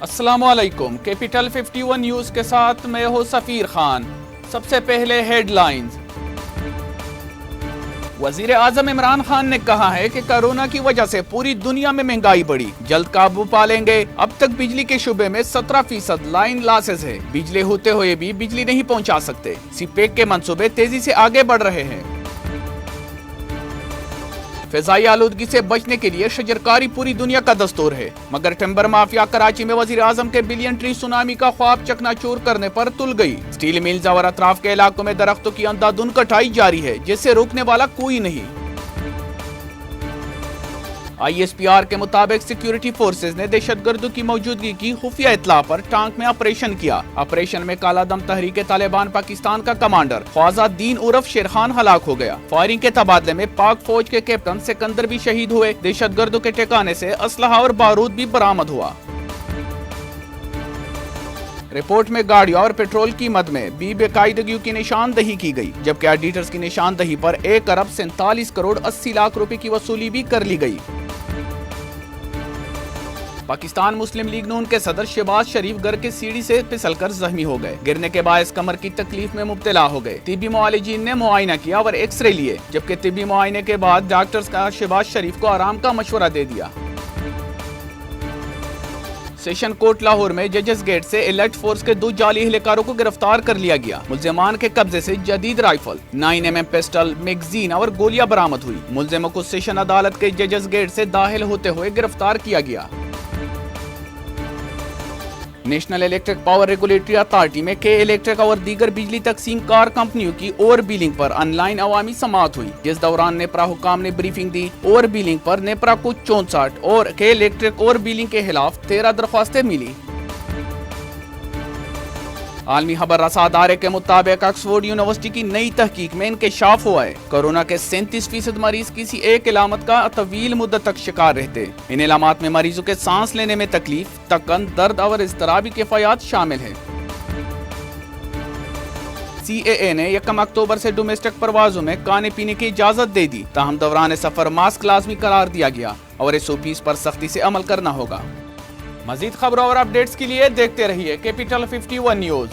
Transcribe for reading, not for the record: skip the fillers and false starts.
अस्सलामुअलैकुम। Capital 51 news के साथ मैं हूं सफीर खान। सबसे पहले हेडलाइंस। वजीर आजम इमरान खान ने कहा है कि कोरोना की वजह से पूरी दुनिया में महंगाई बढ़ी, जल्द काबू पा लेंगे। अब तक बिजली के शुबे में 17% लाइन लॉसेस है। बिजली होते हुए भी बिजली नहीं पहुंचा सकते। सीपेक के मंसूबे तेजी से आगे बढ़ रहे हैं। फिजाई आलूदगी से बचने के लिए शजरकारी पूरी दुनिया का दस्तूर है, मगर टिम्बर माफिया कराची में वजीर आजम के बिलियन ट्री सुनामी का ख्वाब चकनाचूर करने पर तुल गई। स्टील मिल्स और अतराफ के इलाकों में दरख्तों की अंधाधुंध कटाई जारी है, जिससे रोकने वाला कोई नहीं। ISPR के मुताबिक सिक्योरिटी फोर्सेज ने दहशतगर्दों की मौजूदगी की खुफिया इत्तला पर टांक में ऑपरेशन किया। ऑपरेशन में कालादम तहरीक तालिबान पाकिस्तान का कमांडर ख्वाजाद्दीन उर्फ शेरखान हलाक हो गया। फायरिंग के तबादले में पाक फौज के कैप्टन सिकंदर भी शहीद हुए। दहशतगर्दों के ठिकाने से असलहा और बारूद भी बरामद हुआ। रिपोर्ट में गाड़ियों और पेट्रोल की मद में भी बेकायदगियों की निशानदही की गई, जबकि ऑडिटर्स की निशानदही पर 1 अरब 47 करोड़ 80 लाख रुपए की वसूली भी कर ली गई। पाकिस्तान मुस्लिम लीग नून के सदर शहबाज शरीफ घर के सीढ़ी से फिसलकर जख्मी हो गए। गिरने के बायस कमर की तकलीफ में मुब्तला हो गए। तिब्बी मुआलिजीन ने मुआयना किया और एक्सरे लिए, जबकि तिब्बी मुआयने के बाद डॉक्टर्स का शहबाज शरीफ को आराम का मशवरा दे दिया। सेशन कोर्ट लाहौर में जजेस गेट से एलर्ट फोर्स के 2 जाली एहलकारों को गिरफ्तार कर लिया गया। मुल्जिमान के कब्जे से जदीद राइफल, 9mm पिस्टल, मैगजीन और गोलियां बरामद हुई। मुल्जिमों को सेशन अदालत के जजेस गेट से दाखिल होते हुए गिरफ्तार किया गया। National electric power regulatory authority में के इलेक्ट्रिक और दीगर बिजली तकसीम कार कंपनियों की ओवर बिलिंग पर ऑनलाइन अवामी समाअत हुई, जिस दौरान नेपरा हुकाम ने ब्रीफिंग दी। ओवर बिलिंग पर नेपरा को 64 और के इलेक्ट्रिक ओवर बिलिंग के खिलाफ 13 दरख्वास्तें मिली। आलमी खबर रसा अदारे के मुताबिक ऑक्सफोर्ड यूनिवर्सिटी की नई तहकीक में इंकशाफ हुआ है कोरोना के 37% मरीज किसी एक इलामत का तवील मुद्दत तक शिकार रहते। इन इलामात में मरीजों के सांस लेने में तकलीफ, थकन, दर्द और इज़्तिराबी कैफियत शामिल है। CAA ने 1 अक्टूबर से डोमेस्टिक परवाजों में खाने पीने की इजाजत दे दी, ताहम दौरान सफर मास्क लाजमी करार दिया गया और SOPs पर सख्ती से अमल करना होगा। मजीद खबरों और अपडेट्स के लिए देखते रहिए कैपिटल 51 न्यूज।